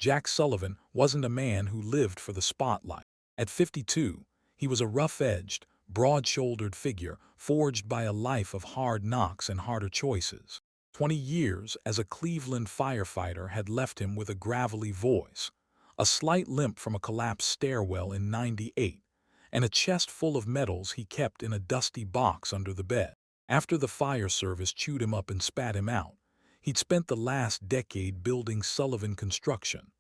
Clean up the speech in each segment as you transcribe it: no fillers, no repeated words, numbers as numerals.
Jack Sullivan wasn't a man who lived for the spotlight. At 52, he was a rough-edged, broad-shouldered figure forged by a life of hard knocks and harder choices. 20 years as a Cleveland firefighter had left him with a gravelly voice, a slight limp from a collapsed stairwell in '98, and a chest full of medals he kept in a dusty box under the bed. After the fire service chewed him up and spat him out, he'd spent the last decade building Sullivan Construction,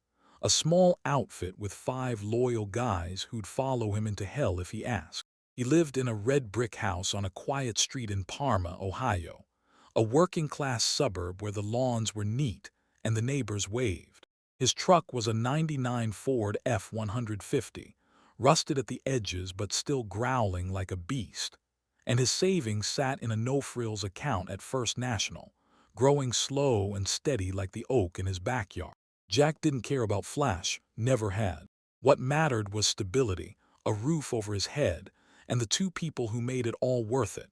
a small outfit with 5 loyal guys who'd follow him into hell if he asked. He lived in a red brick house on a quiet street in Parma, Ohio, a working-class suburb where the lawns were neat and the neighbors waved. His truck was a '99 Ford F-150, rusted at the edges but still growling like a beast, and his savings sat in a no-frills account at First National, growing slow and steady like the oak in his backyard. Jack didn't care about flash, never had. What mattered was stability, a roof over his head, and the 2 people who made it all worth it: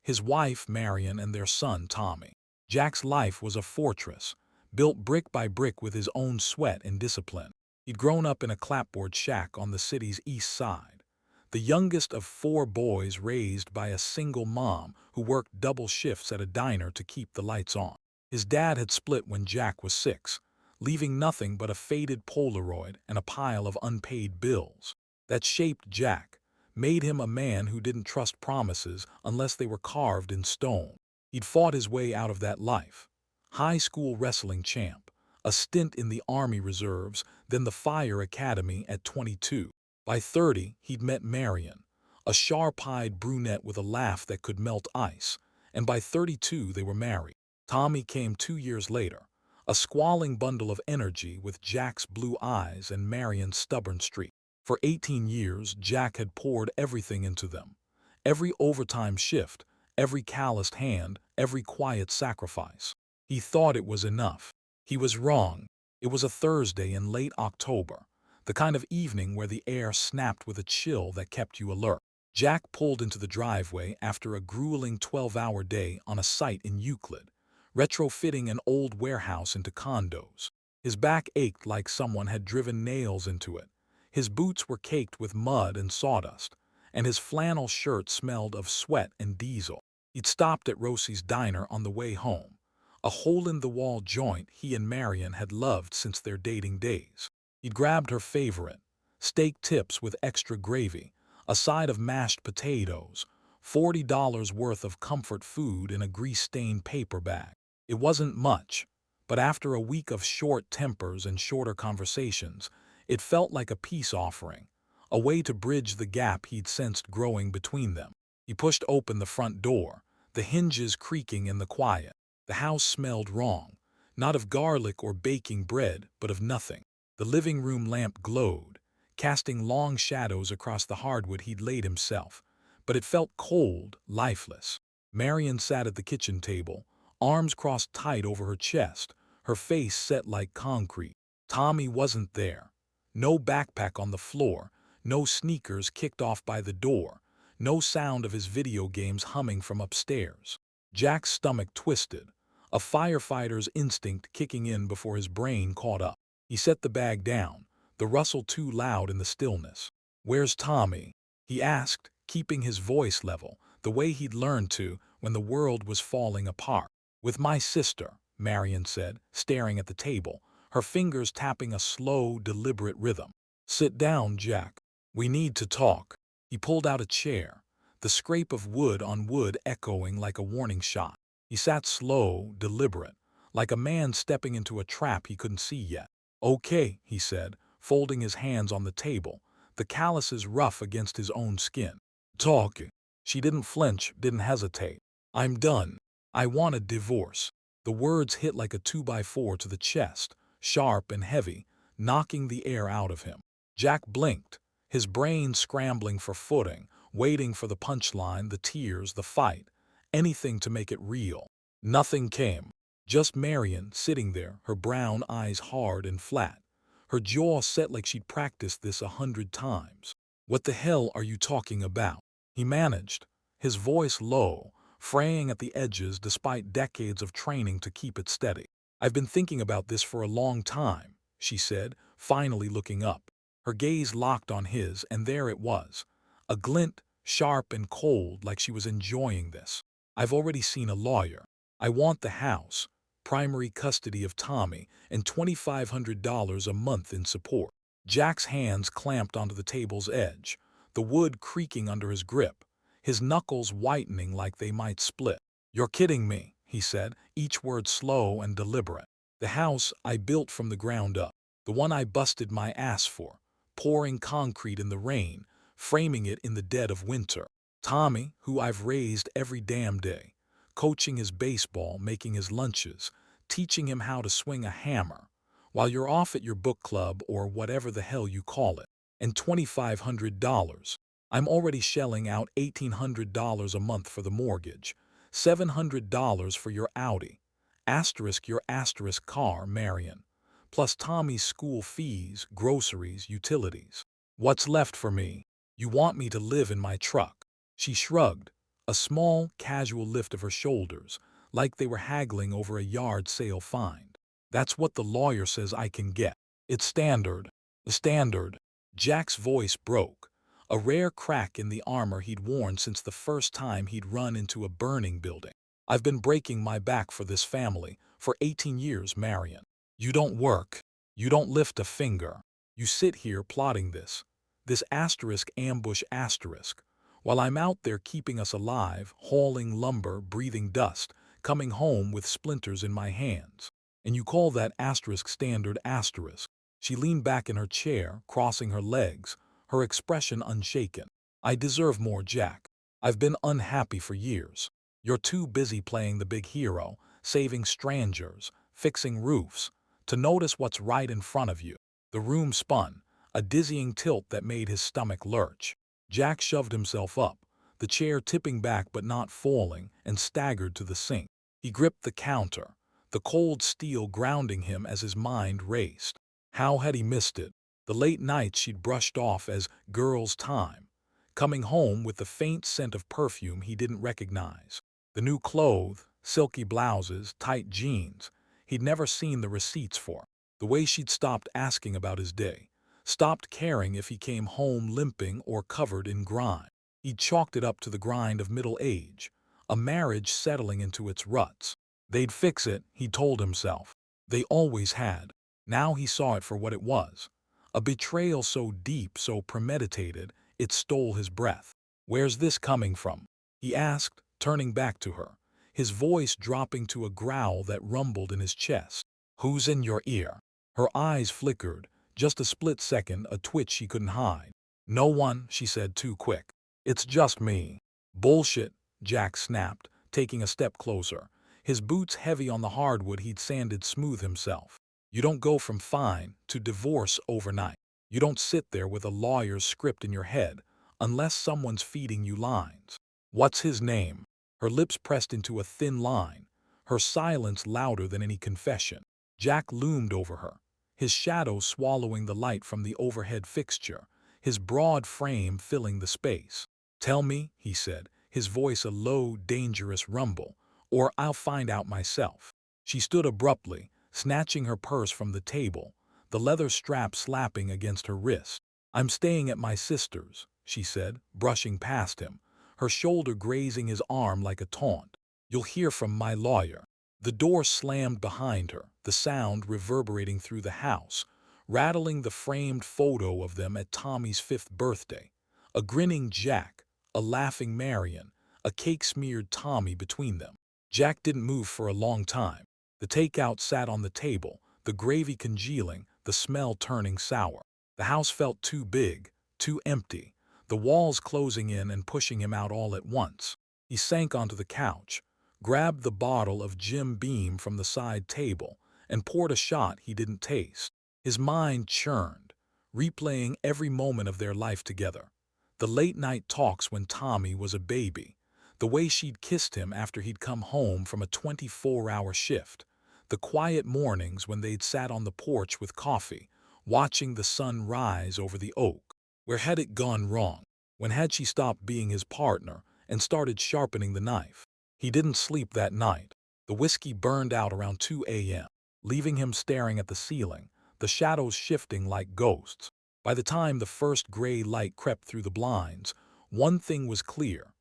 his wife, Marion, and their son, Tommy. Jack's life was a fortress, built brick by brick with his own sweat and discipline. He'd grown up in a clapboard shack on the city's east side, the youngest of 4 boys raised by a single mom who worked double shifts at a diner to keep the lights on. His dad had split when Jack was 6, leaving nothing but a faded Polaroid and a pile of unpaid bills. That shaped Jack, made him a man who didn't trust promises unless they were carved in stone. He'd fought his way out of that life. High school wrestling champ, a stint in the Army Reserves, then the Fire Academy at 22. By 30, he'd met Marion, a sharp-eyed brunette with a laugh that could melt ice, and by 32 they were married. Tommy came 2 years later, a squalling bundle of energy with Jack's blue eyes and Marion's stubborn streak. For 18 years, Jack had poured everything into them. Every overtime shift, every calloused hand, every quiet sacrifice. He thought it was enough. He was wrong. It was a Thursday in late October, the kind of evening where the air snapped with a chill that kept you alert. Jack pulled into the driveway after a grueling 12-hour day on a site in Euclid, retrofitting an old warehouse into condos. His back ached like someone had driven nails into it. His boots were caked with mud and sawdust, and his flannel shirt smelled of sweat and diesel. He'd stopped at Rosie's Diner on the way home, a hole-in-the-wall joint he and Marion had loved since their dating days. He'd grabbed her favorite, steak tips with extra gravy, a side of mashed potatoes, $40 worth of comfort food in a grease-stained paper bag. It wasn't much, but after a week of short tempers and shorter conversations, it felt like a peace offering, a way to bridge the gap he'd sensed growing between them. He pushed open the front door, the hinges creaking in the quiet. The house smelled wrong, not of garlic or baking bread, but of nothing. The living room lamp glowed, casting long shadows across the hardwood he'd laid himself, but it felt cold, lifeless. Marion sat at the kitchen table, arms crossed tight over her chest, her face set like concrete. Tommy wasn't there. No backpack on the floor, no sneakers kicked off by the door, no sound of his video games humming from upstairs. Jack's stomach twisted, a firefighter's instinct kicking in before his brain caught up. He set the bag down, the rustle too loud in the stillness. "Where's Tommy?" he asked, keeping his voice level, the way he'd learned to when the world was falling apart. "With my sister," Marion said, staring at the table, her fingers tapping a slow, deliberate rhythm. "Sit down, Jack. We need to talk." He pulled out a chair, the scrape of wood on wood echoing like a warning shot. He sat slow, deliberate, like a man stepping into a trap he couldn't see yet. "Okay," he said, folding his hands on the table, the calluses rough against his own skin. "Talk." She didn't flinch, didn't hesitate. "I'm done. I want a divorce." The words hit like a 2x4 to the chest, sharp and heavy, knocking the air out of him. Jack blinked, his brain scrambling for footing, waiting for the punchline, the tears, the fight, anything to make it real. Nothing came. Just Marion sitting there, her brown eyes hard and flat, her jaw set like she'd practiced this 100 times. "What the hell are you talking about?" he managed, his voice low, fraying at the edges despite decades of training to keep it steady. "I've been thinking about this for a long time," she said, finally looking up. Her gaze locked on his, and there it was. A glint, sharp and cold, like she was enjoying this. I've already seen a lawyer. I want the house, primary custody of Tommy, and $2,500 a month in support. Jack's hands clamped onto the table's edge, the wood creaking under his grip, his knuckles whitening like they might split. "You're kidding me," he said, each word slow and deliberate. "The house I built from the ground up, the one I busted my ass for, pouring concrete in the rain, framing it in the dead of winter. Tommy, who I've raised every damn day, coaching his baseball, making his lunches, teaching him how to swing a hammer, while you're off at your book club or whatever the hell you call it, and $2,500. I'm already shelling out $1,800 a month for the mortgage, $700 for your Audi, asterisk your asterisk car, Marion, plus Tommy's school fees, groceries, utilities. What's left for me? You want me to live in my truck?" She shrugged, a small, casual lift of her shoulders, like they were haggling over a yard sale find. "That's what the lawyer says I can get. It's standard." Standard. Jack's voice broke, a rare crack in the armor he'd worn since the first time he'd run into a burning building. "I've been breaking my back for this family for 18 years, Marion. You don't work. You don't lift a finger. You sit here plotting this asterisk ambush asterisk, while I'm out there keeping us alive, hauling lumber, breathing dust, coming home with splinters in my hands. And you call that asterisk standard asterisk." She leaned back in her chair, crossing her legs, her expression unshaken. "I deserve more, Jack. I've been unhappy for years. You're too busy playing the big hero, saving strangers, fixing roofs, to notice what's right in front of you." The room spun, a dizzying tilt that made his stomach lurch. Jack shoved himself up, the chair tipping back but not falling, and staggered to the sink. He gripped the counter, the cold steel grounding him as his mind raced. How had he missed it? The late nights she'd brushed off as girls' time, coming home with the faint scent of perfume he didn't recognize. The new clothes, silky blouses, tight jeans, he'd never seen the receipts for. The way she'd stopped asking about his day, stopped caring if he came home limping or covered in grime. He'd chalked it up to the grind of middle age, a marriage settling into its ruts. They'd fix it, he told himself. They always had. Now he saw it for what it was. A betrayal so deep, so premeditated, it stole his breath. "Where's this coming from?" he asked, turning back to her, his voice dropping to a growl that rumbled in his chest. "Who's in your ear?" Her eyes flickered, just a split second, a twitch she couldn't hide. "No one," she said too quick. "It's just me." "Bullshit," Jack snapped, taking a step closer, his boots heavy on the hardwood he'd sanded smooth himself. "You don't go from fine to divorce overnight. You don't sit there with a lawyer's script in your head, unless someone's feeding you lines." "What's his name?" Her lips pressed into a thin line, her silence louder than any confession. Jack loomed over her, his shadow swallowing the light from the overhead fixture, his broad frame filling the space. "Tell me," he said, his voice a low, dangerous rumble, "or I'll find out myself." She stood abruptly, snatching her purse from the table, the leather strap slapping against her wrist. "I'm staying at my sister's," she said, brushing past him, her shoulder grazing his arm like a taunt. "You'll hear from my lawyer." The door slammed behind her, the sound reverberating through the house, rattling the framed photo of them at Tommy's 5th birthday. A grinning Jack, a laughing Marion, a cake-smeared Tommy between them. Jack didn't move for a long time. The takeout sat on the table, the gravy congealing, the smell turning sour. The house felt too big, too empty, the walls closing in and pushing him out all at once. He sank onto the couch, grabbed the bottle of Jim Beam from the side table, and poured a shot he didn't taste. His mind churned, replaying every moment of their life together. The late-night talks when Tommy was a baby, the way she'd kissed him after he'd come home from a 24-hour shift, the quiet mornings when they'd sat on the porch with coffee, watching the sun rise over the oak. Where had it gone wrong? When had she stopped being his partner and started sharpening the knife? He didn't sleep that night. The whiskey burned out around 2 a.m., leaving him staring at the ceiling, the shadows shifting like ghosts. By the time the first gray light crept through the blinds, one thing was clear.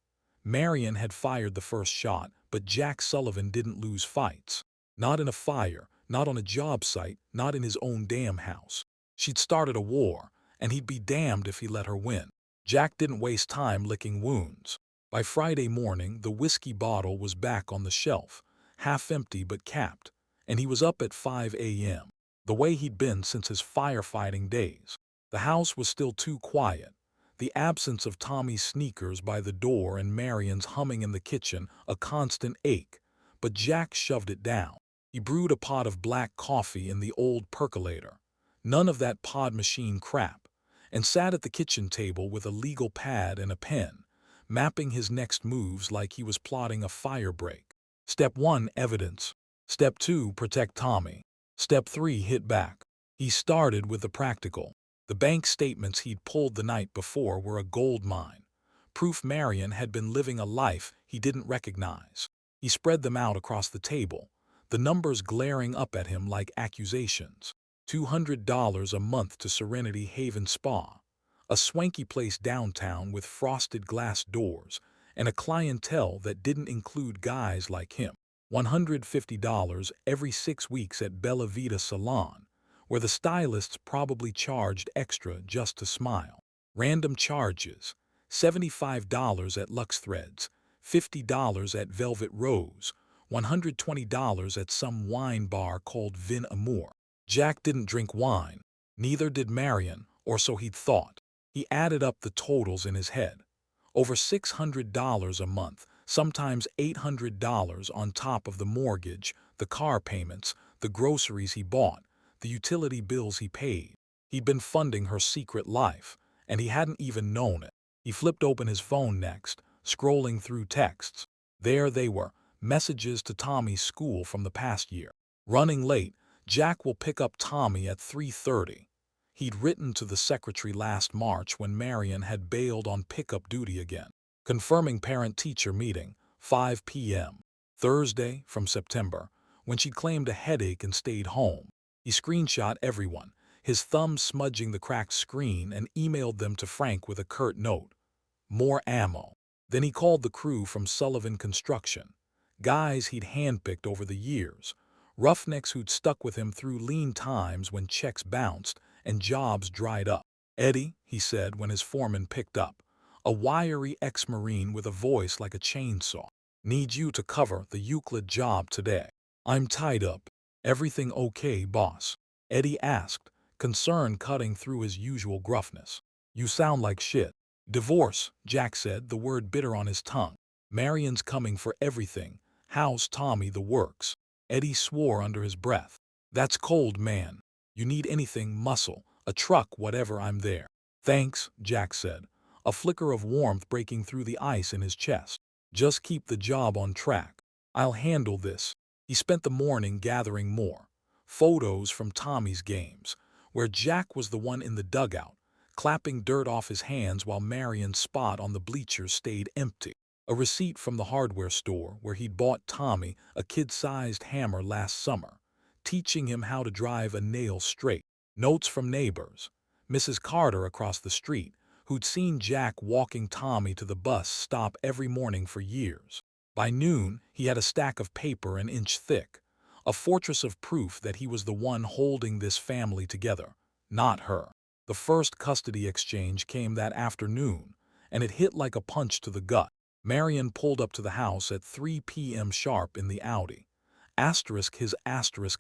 Marion had fired the first shot, but Jack Sullivan didn't lose fights. Not in a fire, not on a job site, not in his own damn house. She'd started a war, and he'd be damned if he let her win. Jack didn't waste time licking wounds. By Friday morning, the whiskey bottle was back on the shelf, half empty but capped, and he was up at 5 a.m., the way he'd been since his firefighting days. The house was still too quiet, the absence of Tommy's sneakers by the door and Marion's humming in the kitchen a constant ache, but Jack shoved it down. He brewed a pot of black coffee in the old percolator, none of that pod machine crap, and sat at the kitchen table with a legal pad and a pen, mapping his next moves like he was plotting a fire break. Step 1, evidence. Step 2, protect Tommy. Step 3, hit back. He started with the practical. The bank statements he'd pulled the night before were a gold mine. Proof Marion had been living a life he didn't recognize. He spread them out across the table, the numbers glaring up at him like accusations. $200 a month to Serenity Haven Spa, a swanky place downtown with frosted glass doors, and a clientele that didn't include guys like him. $150 every 6 weeks at Bella Vita Salon, where the stylists probably charged extra just to smile. Random charges, $75 at Lux Threads, $50 at Velvet Rose, $120 at some wine bar called Vin Amour. Jack didn't drink wine, neither did Marion, or so he'd thought. He added up the totals in his head. Over $600 a month, sometimes $800 on top of the mortgage, the car payments, the groceries he bought, the utility bills he paid. He'd been funding her secret life, and he hadn't even known it. He flipped open his phone next, scrolling through texts. There they were, messages to Tommy's school from the past year. Running late, Jack will pick up Tommy at 3:30. He'd written to the secretary last March when Marion had bailed on pickup duty again. Confirming parent-teacher meeting, 5 p.m. Thursday from September, when she'd claimed a headache and stayed home. He screenshot everyone, his thumb smudging the cracked screen, and emailed them to Frank with a curt note. More ammo. Then he called the crew from Sullivan Construction, guys he'd handpicked over the years, roughnecks who'd stuck with him through lean times when checks bounced and jobs dried up. Eddie, he said when his foreman picked up, a wiry ex-Marine with a voice like a chainsaw. Need you to cover the Euclid job today. I'm tied up. Everything okay, boss? Eddie asked, concern cutting through his usual gruffness. You sound like shit. Divorce, Jack said, the word bitter on his tongue. Marion's coming for everything. How's Tommy the works? Eddie swore under his breath. That's cold, man. You need anything, muscle, a truck, whatever, I'm there. Thanks, Jack said, a flicker of warmth breaking through the ice in his chest. Just keep the job on track. I'll handle this. He spent the morning gathering more photos from Tommy's games, where Jack was the one in the dugout, clapping dirt off his hands while Marion's spot on the bleachers stayed empty. A receipt from the hardware store where he'd bought Tommy a kid-sized hammer last summer, teaching him how to drive a nail straight. Notes from neighbors. Mrs. Carter across the street, who'd seen Jack walking Tommy to the bus stop every morning for years. By noon, he had a stack of paper an inch thick, a fortress of proof that he was the one holding this family together, not her. The first custody exchange came that afternoon, and it hit like a punch to the gut. Marion pulled up to the house at 3 p.m. sharp in the Audi. His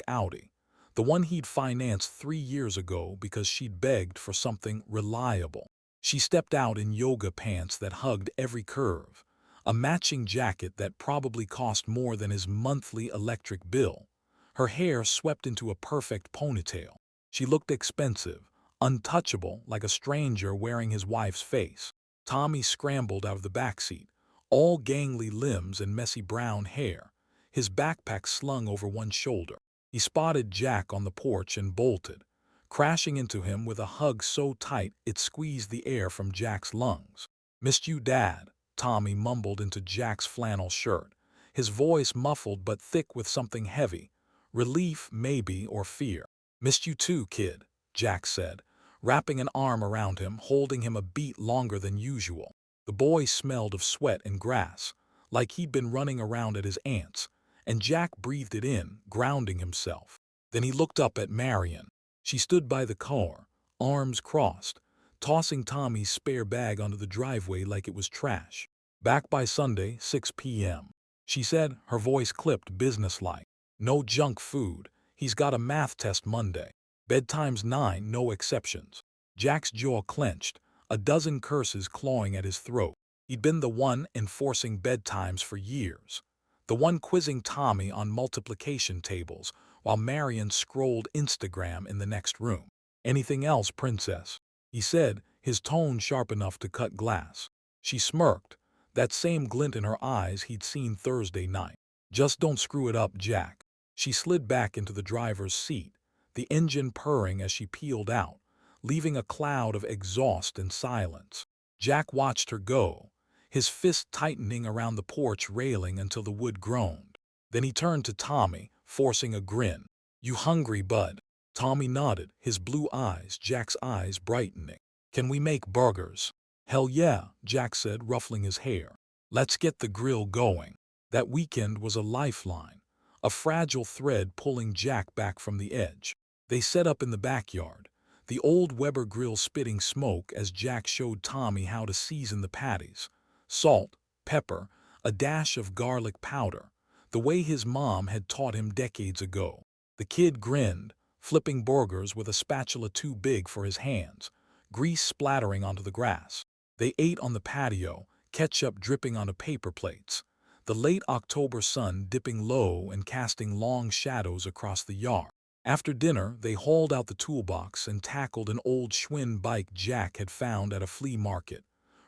Audi. The one he'd financed 3 years ago because she'd begged for something reliable. She stepped out in yoga pants that hugged every curve, a matching jacket that probably cost more than his monthly electric bill. Her hair swept into a perfect ponytail. She looked expensive, untouchable, like a stranger wearing his wife's face. Tommy scrambled out of the backseat, all gangly limbs and messy brown hair, his backpack slung over one shoulder. He spotted Jack on the porch and bolted, crashing into him with a hug so tight it squeezed the air from Jack's lungs. Missed you, Dad, Tommy mumbled into Jack's flannel shirt, his voice muffled but thick with something heavy, relief maybe or fear. "Missed you too, kid," Jack said, wrapping an arm around him, holding him a beat longer than usual. The boy smelled of sweat and grass, like he'd been running around at his aunt's, and Jack breathed it in, grounding himself. Then he looked up at Marion. She stood by the car, arms crossed, tossing Tommy's spare bag onto the driveway like it was trash. "Back by Sunday, 6 p.m., she said, her voice clipped businesslike. "No junk food. He's got a math test Monday. Bedtime's 9, no exceptions." Jack's jaw clenched, a dozen curses clawing at his throat. He'd been the one enforcing bedtimes for years, the one quizzing Tommy on multiplication tables while Marion scrolled Instagram in the next room. "Anything else, princess?" he said, his tone sharp enough to cut glass. She smirked, that same glint in her eyes he'd seen Thursday night. "Just don't screw it up, Jack." She slid back into the driver's seat, the engine purring as she peeled out, leaving a cloud of exhaust and silence. Jack watched her go, his fist tightening around the porch railing until the wood groaned. Then he turned to Tommy, forcing a grin. "You hungry, bud?" Tommy nodded, his blue eyes, Jack's eyes, brightening. "Can we make burgers?" "Hell yeah," Jack said, ruffling his hair. "Let's get the grill going." That weekend was a lifeline, a fragile thread pulling Jack back from the edge. They set up in the backyard, the old Weber grill spitting smoke as Jack showed Tommy how to season the patties. Salt, pepper, a dash of garlic powder, the way his mom had taught him decades ago. The kid grinned, flipping burgers with a spatula too big for his hands, grease splattering onto the grass. They ate on the patio, ketchup dripping onto paper plates, the late October sun dipping low and casting long shadows across the yard. After dinner, they hauled out the toolbox and tackled an old Schwinn bike Jack had found at a flea market.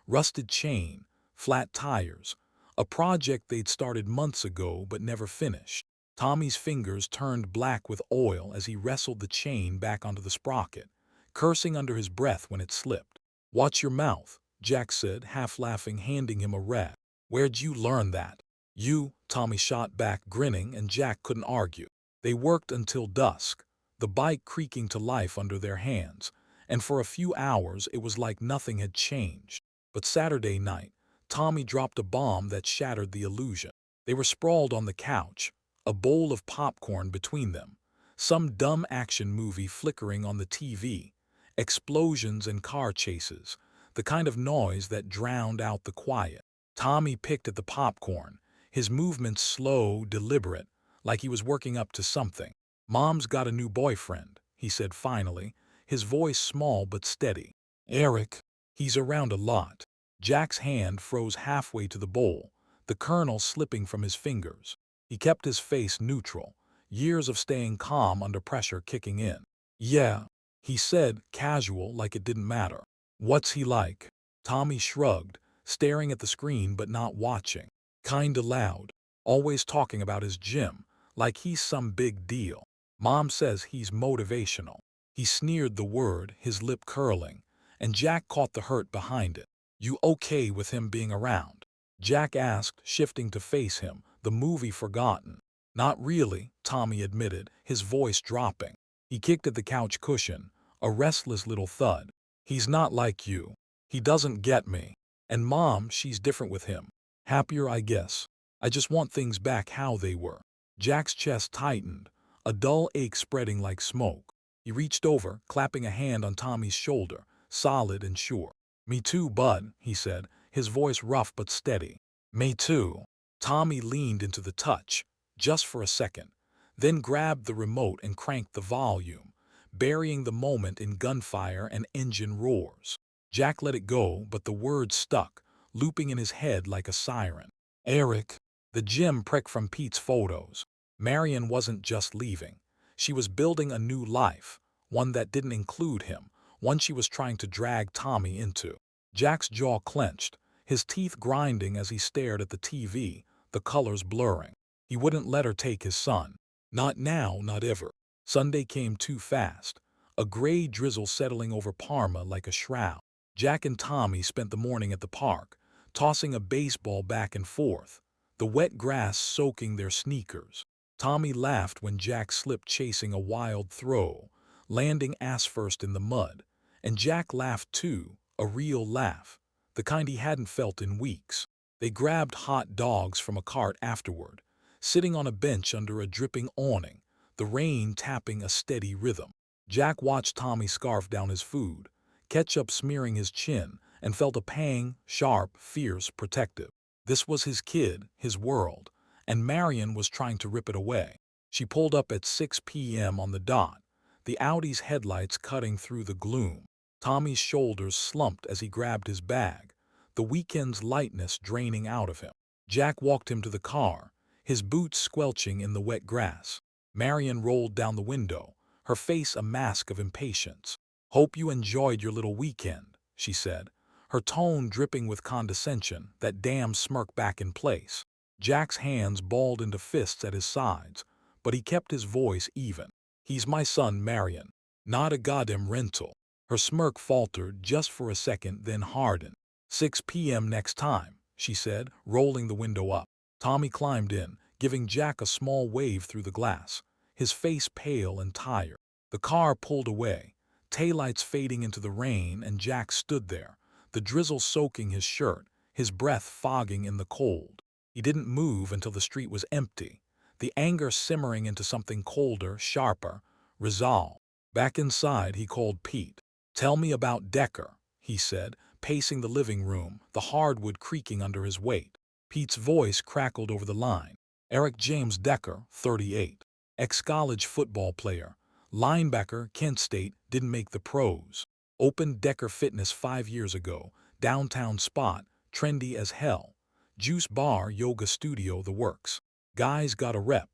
Rusted chain, flat tires, a project they'd started months ago but never finished. Tommy's fingers turned black with oil as he wrestled the chain back onto the sprocket, cursing under his breath when it slipped. "Watch your mouth," Jack said, half laughing, handing him a rag. "Where'd you learn that?" "You," Tommy shot back, grinning, and Jack couldn't argue. They worked until dusk, the bike creaking to life under their hands, and for a few hours it was like nothing had changed. But Saturday night, Tommy dropped a bomb that shattered the illusion. They were sprawled on the couch, a bowl of popcorn between them, some dumb action movie flickering on the TV, explosions and car chases, the kind of noise that drowned out the quiet. Tommy picked at the popcorn, his movements slow, deliberate, like he was working up to something. "Mom's got a new boyfriend," he said finally, his voice small but steady. "Eric. He's around a lot." Jack's hand froze halfway to the bowl, the kernel slipping from his fingers. He kept his face neutral, years of staying calm under pressure kicking in. "Yeah," he said, casual, like it didn't matter. "What's he like?" Tommy shrugged, staring at the screen but not watching. "Kinda loud. Always talking about his gym, like he's some big deal. Mom says he's motivational." He sneered the word, his lip curling, and Jack caught the hurt behind it. "You okay with him being around?" Jack asked, shifting to face him, the movie forgotten. "Not really," Tommy admitted, his voice dropping. He kicked at the couch cushion, a restless little thud. "He's not like you. He doesn't get me. And Mom, she's different with him. Happier, I guess. I just want things back how they were." Jack's chest tightened, a dull ache spreading like smoke. He reached over, clapping a hand on Tommy's shoulder, solid and sure. "Me too, bud," he said, his voice rough but steady. "Me too." Tommy leaned into the touch, just for a second, then grabbed the remote and cranked the volume, burying the moment in gunfire and engine roars. Jack let it go, but the words stuck, looping in his head like a siren. "Eric." The gym prick from Pete's photos. Marion wasn't just leaving. She was building a new life, one that didn't include him, one she was trying to drag Tommy into. Jack's jaw clenched, his teeth grinding as he stared at the TV, the colors blurring. He wouldn't let her take his son. Not now, not ever. Sunday came too fast, a gray drizzle settling over Parma like a shroud. Jack and Tommy spent the morning at the park, tossing a baseball back and forth, the wet grass soaking their sneakers. Tommy laughed when Jack slipped chasing a wild throw, landing ass first in the mud. And Jack laughed too, a real laugh, the kind he hadn't felt in weeks. They grabbed hot dogs from a cart afterward, sitting on a bench under a dripping awning, the rain tapping a steady rhythm. Jack watched Tommy scarf down his food, ketchup smearing his chin, and felt a pang, sharp, fierce, protective. This was his kid, his world, and Marion was trying to rip it away. She pulled up at 6 p.m. on the dot, the Audi's headlights cutting through the gloom. Tommy's shoulders slumped as he grabbed his bag, the weekend's lightness draining out of him. Jack walked him to the car, his boots squelching in the wet grass. Marion rolled down the window, her face a mask of impatience. "Hope you enjoyed your little weekend," she said, her tone dripping with condescension, that damn smirk back in place. Jack's hands balled into fists at his sides, but he kept his voice even. "He's my son, Marion, not a goddamn rental." Her smirk faltered just for a second, then hardened. 6 p.m. next time, she said, rolling the window up. Tommy climbed in, giving Jack a small wave through the glass, his face pale and tired. The car pulled away, taillights fading into the rain, and Jack stood there, the drizzle soaking his shirt, his breath fogging in the cold. He didn't move until the street was empty, the anger simmering into something colder, sharper, resolve. Back inside, he called Pete. "Tell me about Decker," he said, pacing the living room, the hardwood creaking under his weight. Pete's voice crackled over the line. "Eric James Decker, 38. Ex-college football player. Linebacker, Kent State, didn't make the pros. Opened Decker Fitness 5 years ago. Downtown spot, trendy as hell. Juice bar, yoga studio, the works. Guy's got a rep.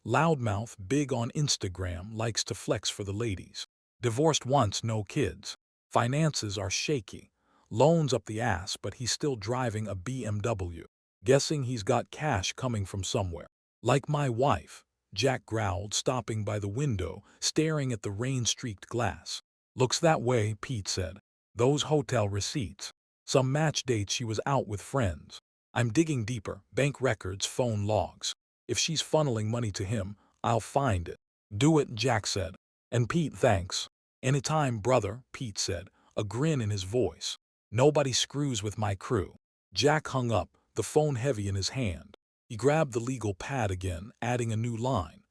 Loudmouth, big on Instagram, likes to flex for the ladies. Divorced once, no kids. Finances are shaky. Loans up the ass, but he's still driving a BMW. Guessing he's got cash coming from somewhere. Like my wife," Jack growled, stopping by the window, staring at the rain-streaked glass. "Looks that way," Pete said. "Those hotel receipts. Some match dates she was out with friends. I'm digging deeper, bank records, phone logs. If she's funneling money to him, I'll find it." "Do it," Jack said. "And Pete, thanks." "Anytime, brother," Pete said, a grin in his voice. "Nobody screws with my crew." Jack hung up, the phone heavy in his hand. He grabbed the legal pad again, adding a new line.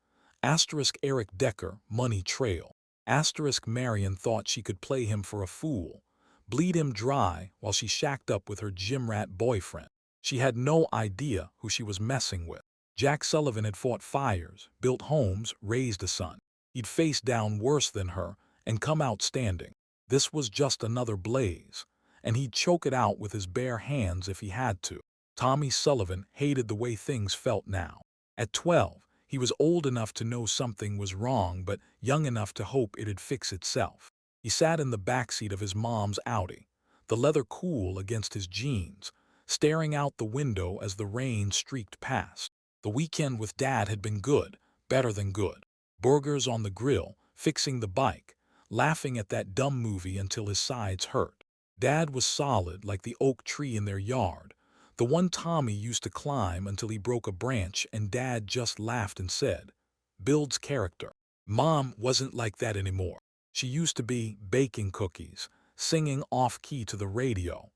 Asterisk Eric Decker, money trail. Asterisk Marion thought she could play him for a fool, bleed him dry while she shacked up with her gym rat boyfriend. She had no idea who she was messing with. Jack Sullivan had fought fires, built homes, raised a son. He'd faced down worse than her and come out standing. This was just another blaze, and he'd choke it out with his bare hands if he had to. Tommy Sullivan hated the way things felt now. At 12, he was old enough to know something was wrong, but young enough to hope it'd fix itself. He sat in the backseat of his mom's Audi, the leather cool against his jeans, staring out the window as the rain streaked past. The weekend with Dad had been good, better than good. Burgers on the grill, fixing the bike, laughing at that dumb movie until his sides hurt. Dad was solid like the oak tree in their yard, the one Tommy used to climb until he broke a branch and Dad just laughed and said, "Builds character." Mom wasn't like that anymore. She used to be baking cookies, singing off-key to the radio.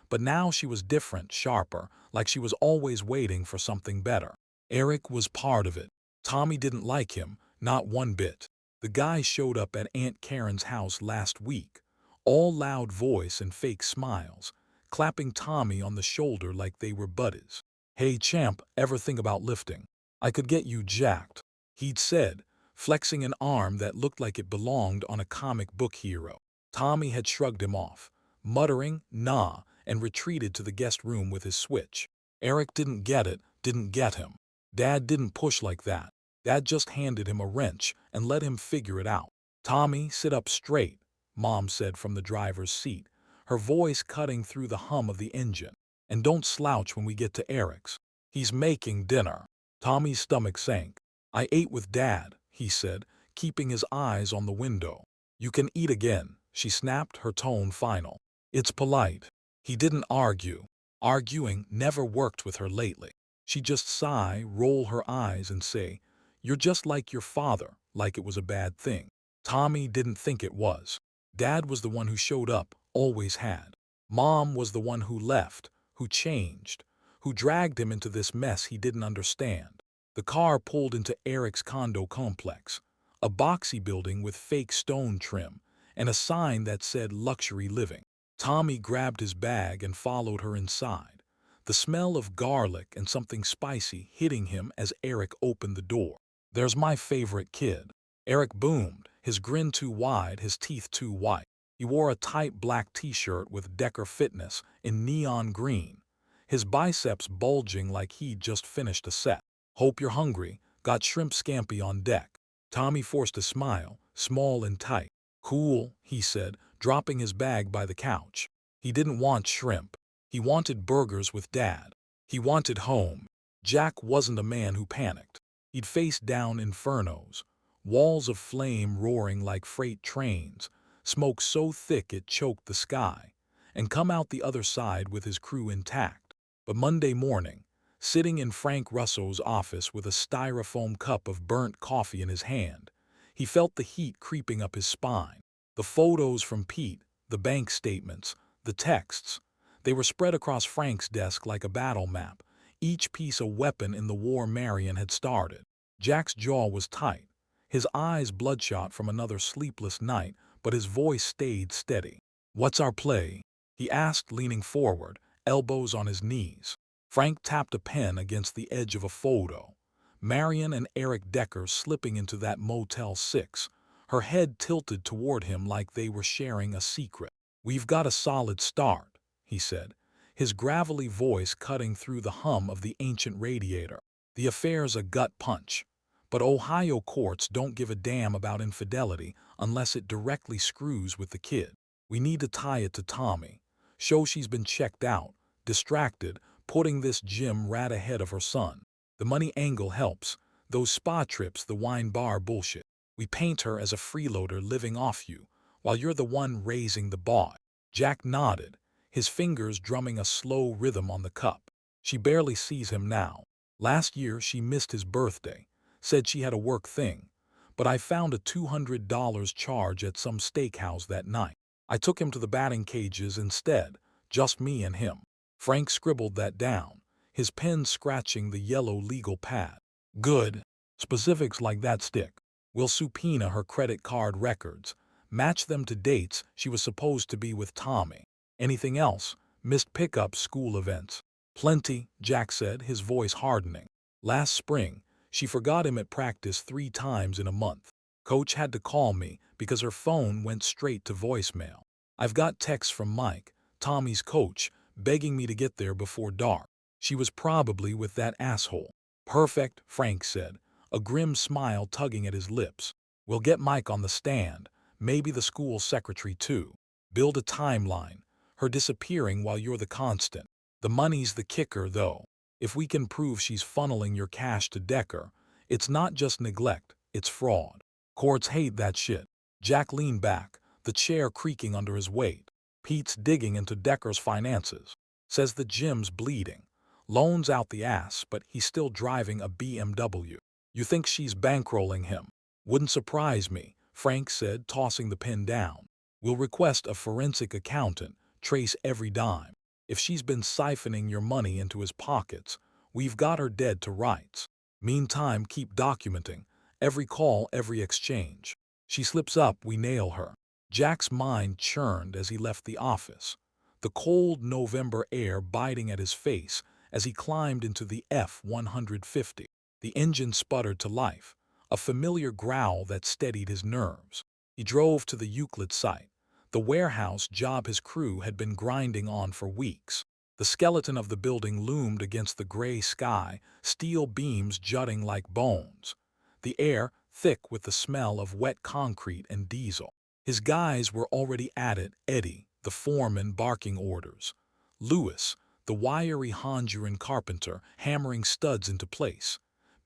But now she was different, sharper, like she was always waiting for something better. Eric was part of it. Tommy didn't like him, not one bit. The guy showed up at Aunt Karen's house last week, all loud voice and fake smiles, clapping Tommy on the shoulder like they were buddies. "Hey champ, ever think about lifting? I could get you jacked," he'd said, flexing an arm that looked like it belonged on a comic book hero. Tommy had shrugged him off, muttering, "Nah," and retreated to the guest room with his switch. Eric didn't get it, didn't get him. Dad didn't push like that. Dad just handed him a wrench and let him figure it out. "Tommy, sit up straight," Mom said from the driver's seat, her voice cutting through the hum of the engine. "And don't slouch when we get to Eric's. He's making dinner." Tommy's stomach sank. "I ate with Dad," he said, keeping his eyes on the window. "You can eat again," she snapped, her tone final. "It's polite." He didn't argue. Arguing never worked with her lately. She'd just sigh, roll her eyes, and say, "You're just like your father," like it was a bad thing. Tommy didn't think it was. Dad was the one who showed up, always had. Mom was the one who left, who changed, who dragged him into this mess he didn't understand. The car pulled into Eric's condo complex, a boxy building with fake stone trim and a sign that said luxury living. Tommy grabbed his bag and followed her inside, the smell of garlic and something spicy hitting him as Eric opened the door. "There's my favorite kid," Eric boomed, his grin too wide, his teeth too white. He wore a tight black t-shirt with Decker Fitness in neon green, his biceps bulging like he'd just finished a set. "Hope you're hungry. Got shrimp scampi on deck." Tommy forced a smile, small and tight. "Cool," he said, dropping his bag by the couch. He didn't want shrimp. He wanted burgers with Dad. He wanted home. Jack wasn't a man who panicked. He'd faced down infernos, walls of flame roaring like freight trains, smoke so thick it choked the sky, and come out the other side with his crew intact. But Monday morning, sitting in Frank Russo's office with a styrofoam cup of burnt coffee in his hand, he felt the heat creeping up his spine. The photos from Pete, the bank statements, the texts, they were spread across Frank's desk like a battle map, each piece a weapon in the war Marion had started. Jack's jaw was tight, his eyes bloodshot from another sleepless night, but his voice stayed steady. "What's our play?" he asked, leaning forward, elbows on his knees. Frank tapped a pen against the edge of a photo. Marion and Eric Decker slipping into that Motel 6, her head tilted toward him like they were sharing a secret. "We've got a solid start," he said, his gravelly voice cutting through the hum of the ancient radiator. "The affair's a gut punch. But Ohio courts don't give a damn about infidelity unless it directly screws with the kid. We need to tie it to Tommy. Show she's been checked out, distracted, putting this gym rat ahead of her son. The money angle helps. Those spa trips, the wine bar bullshit. We paint her as a freeloader living off you, while you're the one raising the bar." Jack nodded, his fingers drumming a slow rhythm on the cup. "She barely sees him now. Last year she missed his birthday. Said she had a work thing, but I found a $200 charge at some steakhouse that night. I took him to the batting cages instead, just me and him." Frank scribbled that down, his pen scratching the yellow legal pad. "Good. Specifics like that stick. We'll subpoena her credit card records, match them to dates she was supposed to be with Tommy. Anything else? Missed pickup, school events?" "Plenty," Jack said, his voice hardening. "Last spring, she forgot him at practice 3 times in a month. Coach had to call me because her phone went straight to voicemail. I've got texts from Mike, Tommy's coach, begging me to get there before dark. She was probably with that asshole." "Perfect," Frank said, a grim smile tugging at his lips. "We'll get Mike on the stand, maybe the school secretary too. Build a timeline, her disappearing while you're the constant. The money's the kicker, though. If we can prove she's funneling your cash to Decker, it's not just neglect, it's fraud. Courts hate that shit." Jack leaned back, the chair creaking under his weight. "Pete's digging into Decker's finances. Says the gym's bleeding. Loans out the ass, but he's still driving a BMW. You think she's bankrolling him?" "Wouldn't surprise me," Frank said, tossing the pen down. "We'll request a forensic accountant, trace every dime. If she's been siphoning your money into his pockets, we've got her dead to rights. Meantime, keep documenting. Every call, every exchange. She slips up, we nail her." Jack's mind churned as he left the office, the cold November air biting at his face as he climbed into the F-150. The engine sputtered to life, a familiar growl that steadied his nerves. He drove to the Euclid site, the warehouse job his crew had been grinding on for weeks. The skeleton of the building loomed against the gray sky, steel beams jutting like bones. The air thick with the smell of wet concrete and diesel. His guys were already at it, Eddie, the foreman, barking orders. Lewis, the wiry Honduran carpenter, hammering studs into place.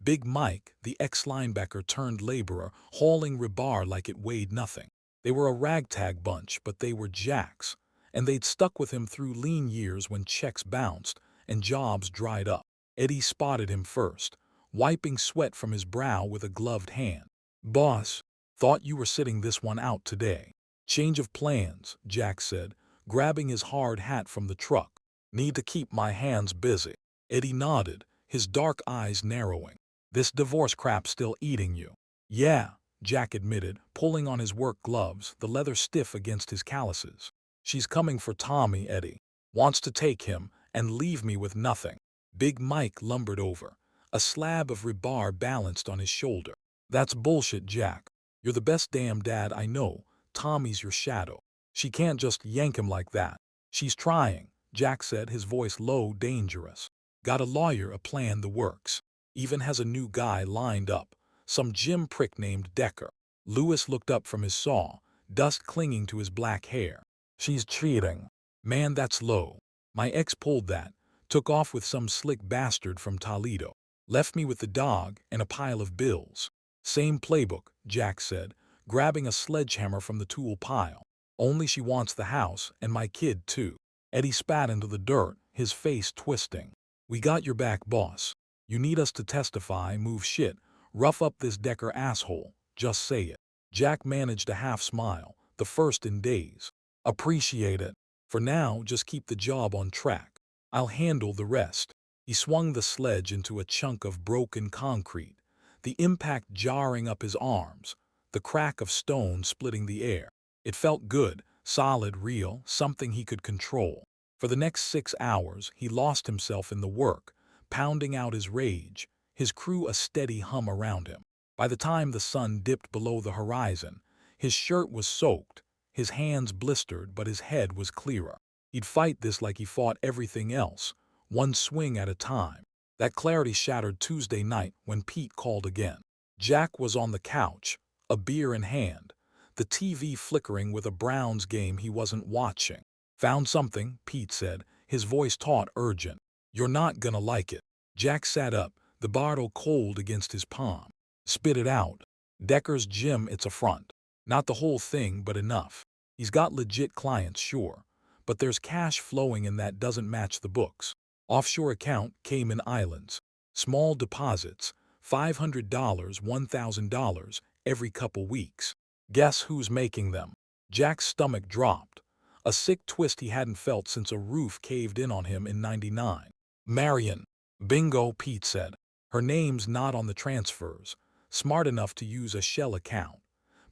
Big Mike, the ex-linebacker turned laborer, hauling rebar like it weighed nothing. They were a ragtag bunch, but they were Jack's, and they'd stuck with him through lean years when checks bounced and jobs dried up. Eddie spotted him first, wiping sweat from his brow with a gloved hand. "Boss." Thought you were sitting this one out today. Change of plans, Jack said, grabbing his hard hat from the truck. Need to keep my hands busy. Eddie nodded, his dark eyes narrowing. This divorce crap's still eating you. Yeah, Jack admitted, pulling on his work gloves, the leather stiff against his calluses. She's coming for Tommy, Eddie. Wants to take him and leave me with nothing. Big Mike lumbered over, a slab of rebar balanced on his shoulder. That's bullshit, Jack. You're the best damn dad I know. Tommy's your shadow. She can't just yank him like that. She's trying, Jack said, his voice low, dangerous. Got a lawyer, a plan, the works. Even has a new guy lined up. Some gym prick named Decker. Lewis looked up from his saw, dust clinging to his black hair. She's cheating. Man, that's low. My ex pulled that. Took off with some slick bastard from Toledo. Left me with the dog and a pile of bills. Same playbook, Jack said, grabbing a sledgehammer from the tool pile. Only she wants the house and my kid too. Eddie spat into the dirt, his face twisting. We got your back, boss. You need us to testify, move shit, rough up this Decker asshole. Just say it. Jack managed a half smile, the first in days. Appreciate it. For now, just keep the job on track. I'll handle the rest. He swung the sledge into a chunk of broken concrete, the impact jarring up his arms, the crack of stone splitting the air. It felt good, solid, real, something he could control. For the next 6 hours, he lost himself in the work, pounding out his rage, his crew a steady hum around him. By the time the sun dipped below the horizon, his shirt was soaked, his hands blistered, but his head was clearer. He'd fight this like he fought everything else, one swing at a time. That clarity shattered Tuesday night when Pete called again. Jack was on the couch, a beer in hand, the TV flickering with a Browns game he wasn't watching. Found something, Pete said, his voice taut, urgent. You're not gonna like it. Jack sat up, the bottle cold against his palm. Spit it out. Decker's gym, it's a front. Not the whole thing, but enough. He's got legit clients, sure, but there's cash flowing and that doesn't match the books. Offshore account, Cayman Islands. Small deposits, $500, $1,000 every couple weeks. Guess who's making them? Jack's stomach dropped, a sick twist he hadn't felt since a roof caved in on him in '99. Marion. Bingo, Pete said. Her name's not on the transfers, smart enough to use a shell account.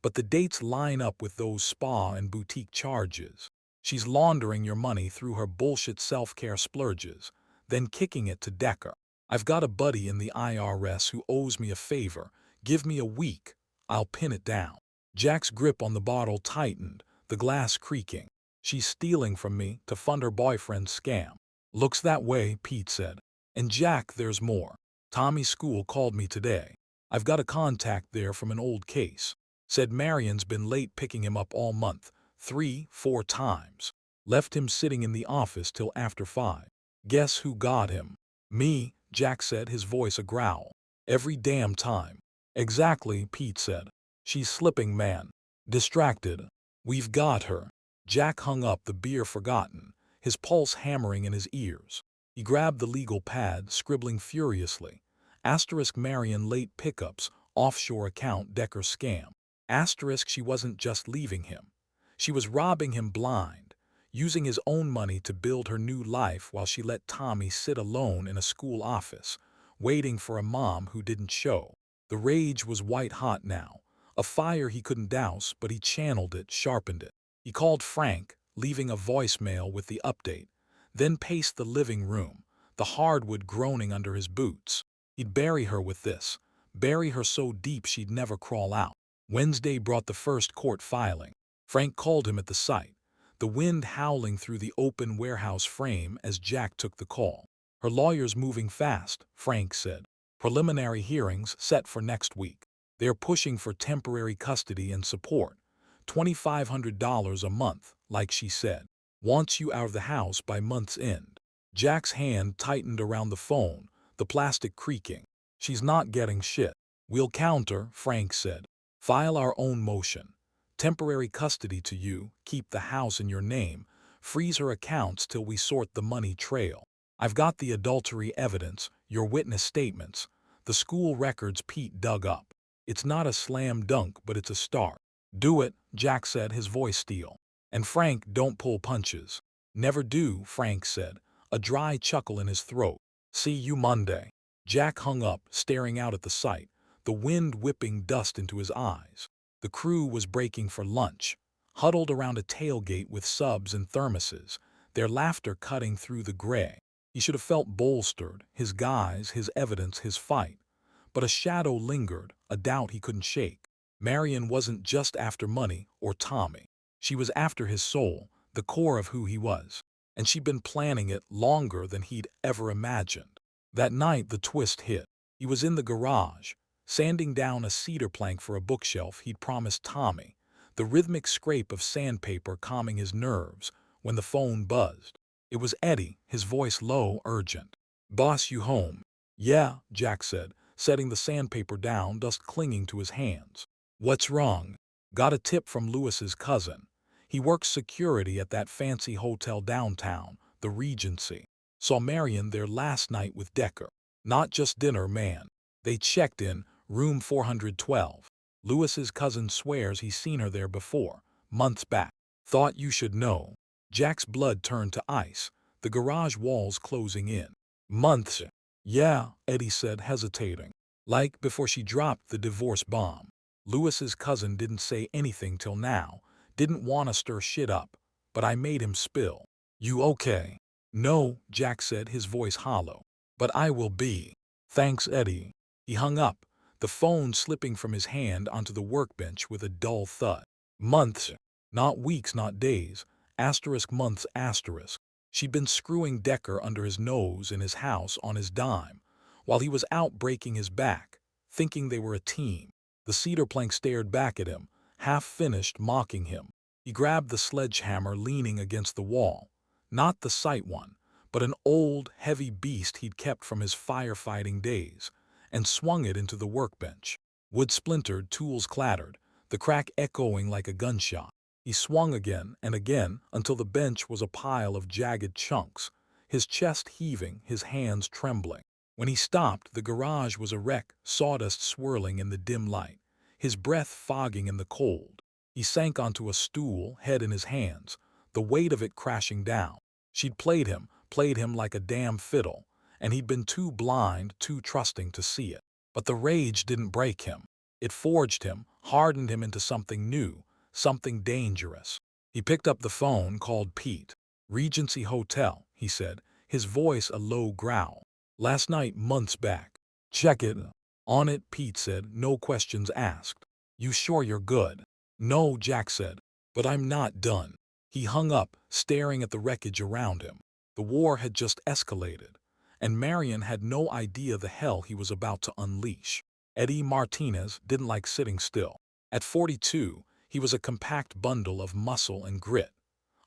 But the dates line up with those spa and boutique charges. She's laundering your money through her bullshit self-care splurges, then kicking it to Decker. I've got a buddy in the IRS who owes me a favor. Give me a week. I'll pin it down. Jack's grip on the bottle tightened, the glass creaking. She's stealing from me to fund her boyfriend's scam. Looks that way, Pete said. And Jack, there's more. Tommy's school called me today. I've got a contact there from an old case. Said Marion's been late picking him up all month, 3, 4 times. Left him sitting in the office till after 5. Guess who got him? Me, Jack said, his voice a growl. Every damn time. Exactly, Pete said. She's slipping, man. Distracted. We've got her. Jack hung up, the beer forgotten, his pulse hammering in his ears. He grabbed the legal pad, scribbling furiously. Asterisk Marion late pickups, offshore account Decker scam. Asterisk she wasn't just leaving him. She was robbing him blind, using his own money to build her new life while she let Tommy sit alone in a school office, waiting for a mom who didn't show. The rage was white hot now, a fire he couldn't douse, but he channeled it, sharpened it. He called Frank, leaving a voicemail with the update, then paced the living room, the hardwood groaning under his boots. He'd bury her with this, bury her so deep she'd never crawl out. Wednesday brought the first court filing. Frank called him at the site, the wind howling through the open warehouse frame as Jack took the call. Her lawyer's moving fast, Frank said. Preliminary hearings set for next week. They're pushing for temporary custody and support. $2,500 a month, like she said. Wants you out of the house by month's end. Jack's hand tightened around the phone, the plastic creaking. She's not getting shit. We'll counter, Frank said. File our own motion. Temporary custody to you, keep the house in your name, freeze her accounts till we sort the money trail. I've got the adultery evidence, your witness statements, the school records Pete dug up. It's not a slam dunk, but it's a start. Do it, Jack said, his voice steel. And Frank, don't pull punches. Never do, Frank said, a dry chuckle in his throat. See you Monday. Jack hung up, staring out at the sight, the wind whipping dust into his eyes. The crew was breaking for lunch, huddled around a tailgate with subs and thermoses, their laughter cutting through the gray. He should have felt bolstered, his guys, his evidence, his fight. But a shadow lingered, a doubt he couldn't shake. Marion wasn't just after money or Tommy. She was after his soul, the core of who he was. And she'd been planning it longer than he'd ever imagined. That night the twist hit. He was in the garage, sanding down a cedar plank for a bookshelf he'd promised Tommy, the rhythmic scrape of sandpaper calming his nerves, when the phone buzzed. It was Eddie, his voice low, urgent. "Boss, you home?" "Yeah," Jack said, setting the sandpaper down, dust clinging to his hands. "What's wrong?" "Got a tip from Lewis's cousin. He works security at that fancy hotel downtown, the Regency. Saw Marion there last night with Decker. Not just dinner, man. They checked in, room 412. Lewis's cousin swears he's seen her there before, months back. Thought you should know." Jack's blood turned to ice, the garage walls closing in. "Months?" "Yeah," Eddie said, hesitating. "Like before she dropped the divorce bomb. Lewis's cousin didn't say anything till now, didn't want to stir shit up, but I made him spill." "You okay?" "No," Jack said, his voice hollow. "But I will be. Thanks, Eddie." He hung up, the phone slipping from his hand onto the workbench with a dull thud. Months. Not weeks, not days. Asterisk months, asterisk. She'd been screwing Decker under his nose in his house on his dime, while he was out breaking his back, thinking they were a team. The cedar plank stared back at him, half-finished, mocking him. He grabbed the sledgehammer leaning against the wall. Not the sight one, but an old, heavy beast he'd kept from his firefighting days, and swung it into the workbench. Wood splintered, tools clattered, the crack echoing like a gunshot. He swung again and again until the bench was a pile of jagged chunks, his chest heaving, his hands trembling. When he stopped, the garage was a wreck, sawdust swirling in the dim light, his breath fogging in the cold. He sank onto a stool, head in his hands, the weight of it crashing down. She'd played him like a damn fiddle, and he'd been too blind, too trusting to see it. But the rage didn't break him. It forged him, hardened him into something new, something dangerous. He picked up the phone, called Pete. "Regency Hotel," he said, his voice a low growl. "Last night, months back." "Check it." "On it," Pete said, no questions asked. "You sure you're good?" "No," Jack said, "but I'm not done." He hung up, staring at the wreckage around him. The war had just escalated, and Marion had no idea the hell he was about to unleash. Eddie Martinez didn't like sitting still. At 42, he was a compact bundle of muscle and grit.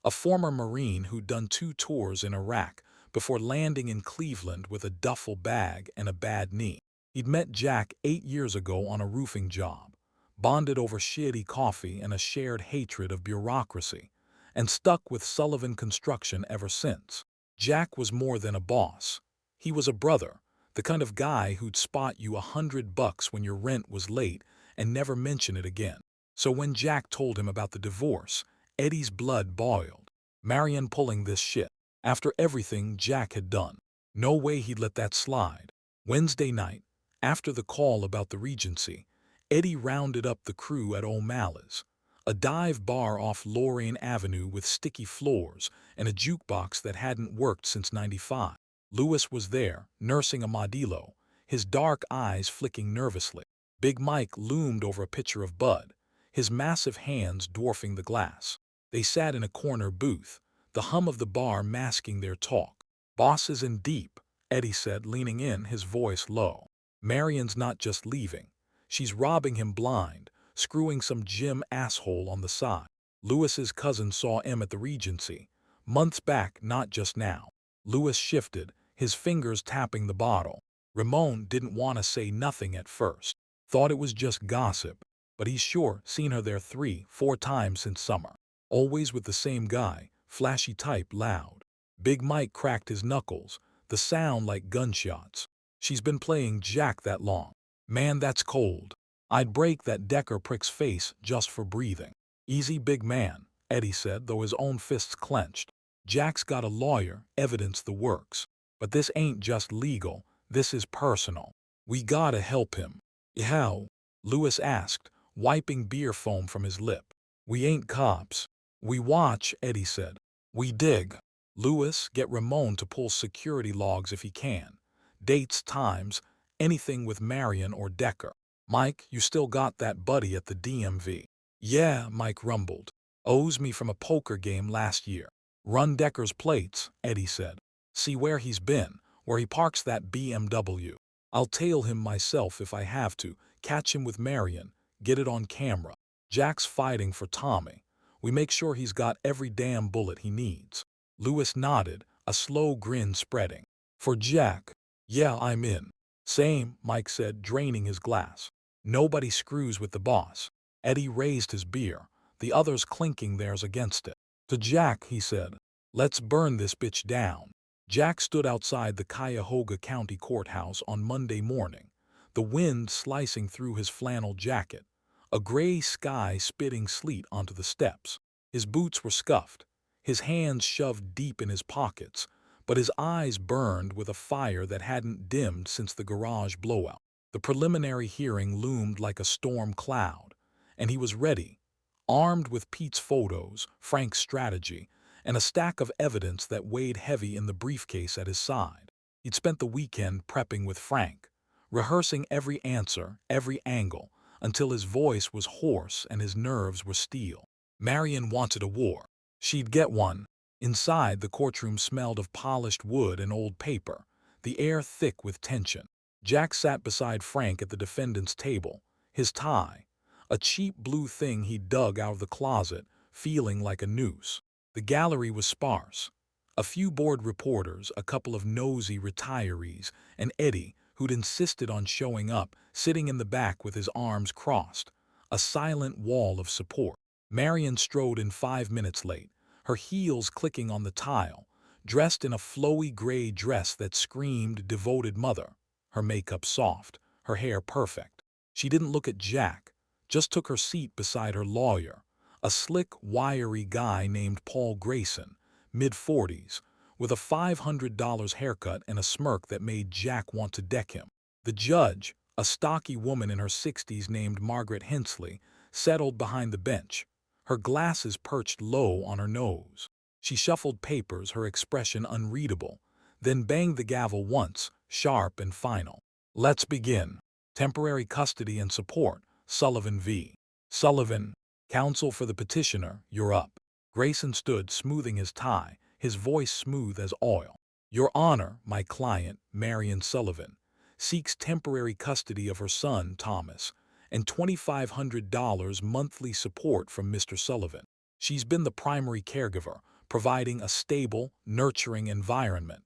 A former Marine who'd done 2 tours in Iraq before landing in Cleveland with a duffel bag and a bad knee. He'd met Jack 8 years ago on a roofing job, bonded over shitty coffee and a shared hatred of bureaucracy, and stuck with Sullivan Construction ever since. Jack was more than a boss. He was a brother, the kind of guy who'd spot you $100 when your rent was late and never mention it again. So when Jack told him about the divorce, Eddie's blood boiled. Marion pulling this shit. After everything Jack had done. No way he'd let that slide. Wednesday night, after the call about the Regency, Eddie rounded up the crew at O'Malley's, a dive bar off Lorraine Avenue with sticky floors and a jukebox that hadn't worked since '95. Lewis was there, nursing a Modelo, his dark eyes flicking nervously. Big Mike loomed over a pitcher of Bud, his massive hands dwarfing the glass. They sat in a corner booth, the hum of the bar masking their talk. "Boss is in deep," Eddie said, leaning in, his voice low. "Marion's not just leaving. She's robbing him blind, screwing some gym asshole on the side. Lewis's cousin saw him at the Regency. Months back, not just now." Lewis shifted, his fingers tapping the bottle. Ramon didn't want to say nothing at first. Thought it was just gossip, but he's sure seen her there 3-4 times since summer. Always with the same guy, flashy type, loud. Big Mike cracked his knuckles, the sound like gunshots. "She's been playing Jack that long. Man, that's cold." I'd break that Decker prick's face just for breathing. Easy, big man, Eddie said, though his own fists clenched. Jack's got a lawyer, evidence the works. But this ain't just legal, this is personal. We gotta help him. How? Lewis asked, wiping beer foam from his lip. We ain't cops. We watch, Eddie said. We dig. Lewis, get Ramon to pull security logs if he can. Dates, times, anything with Marion or Decker. Mike, you still got that buddy at the DMV. Yeah, Mike rumbled. Owes me from a poker game last year. Run Decker's plates, Eddie said. See where he's been, where he parks that BMW. I'll tail him myself if I have to, catch him with Marion, get it on camera. Jack's fighting for Tommy. We make sure he's got every damn bullet he needs. Lewis nodded, a slow grin spreading. For Jack? Yeah, I'm in. Same, Mike said, draining his glass. Nobody screws with the boss. Eddie raised his beer, the others clinking theirs against it. To Jack, he said, let's burn this bitch down. Jack stood outside the Cuyahoga County Courthouse on Monday morning, the wind slicing through his flannel jacket, a gray sky spitting sleet onto the steps. His boots were scuffed, his hands shoved deep in his pockets, but his eyes burned with a fire that hadn't dimmed since the garage blowout. The preliminary hearing loomed like a storm cloud, and he was ready, armed with Pete's photos, Frank's strategy, and a stack of evidence that weighed heavy in the briefcase at his side. He'd spent the weekend prepping with Frank, rehearsing every answer, every angle, until his voice was hoarse and his nerves were steel. Marion wanted a war. She'd get one. Inside, the courtroom smelled of polished wood and old paper, the air thick with tension. Jack sat beside Frank at the defendant's table, his tie, a cheap blue thing he'd dug out of the closet, feeling like a noose. The gallery was sparse. A few bored reporters, a couple of nosy retirees, and Eddie, who'd insisted on showing up, sitting in the back with his arms crossed, a silent wall of support. Marion strode in 5 minutes late, her heels clicking on the tile, dressed in a flowy gray dress that screamed devoted mother, her makeup soft, her hair perfect. She didn't look at Jack, just took her seat beside her lawyer, a slick, wiry guy named Paul Grayson, mid-40s, with a $500 haircut and a smirk that made Jack want to deck him. The judge, a stocky woman in her 60s named Margaret Hensley, settled behind the bench, her glasses perched low on her nose. She shuffled papers, her expression unreadable, then banged the gavel once, sharp and final. Let's begin. Temporary custody and support, Sullivan v. Sullivan. Counsel for the petitioner, you're up. Grayson stood, smoothing his tie, his voice smooth as oil. Your Honor, my client, Marion Sullivan, seeks temporary custody of her son, Thomas, and $2,500 monthly support from Mr. Sullivan. She's been the primary caregiver, providing a stable, nurturing environment,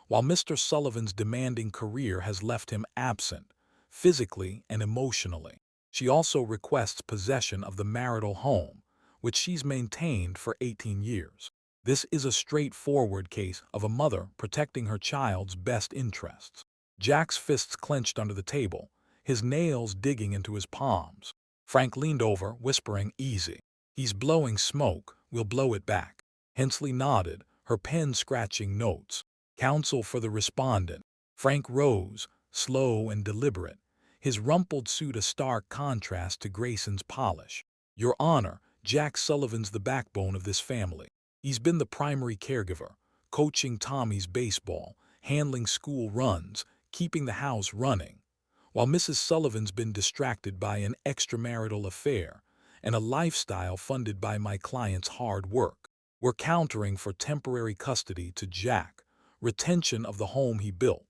while Mr. Sullivan's demanding career has left him absent, physically and emotionally. She also requests possession of the marital home, which she's maintained for 18 years. This is a straightforward case of a mother protecting her child's best interests. Jack's fists clenched under the table, his nails digging into his palms. Frank leaned over, whispering, easy. He's blowing smoke, we'll blow it back. Hensley nodded, her pen scratching notes. Counsel for the respondent. Frank rose, slow and deliberate, his rumpled suit a stark contrast to Grayson's polish. Your Honor, Jack Sullivan's the backbone of this family. He's been the primary caregiver, coaching Tommy's baseball, handling school runs, keeping the house running, while Mrs. Sullivan's been distracted by an extramarital affair and a lifestyle funded by my client's hard work. We're countering for temporary custody to Jack, retention of the home he built,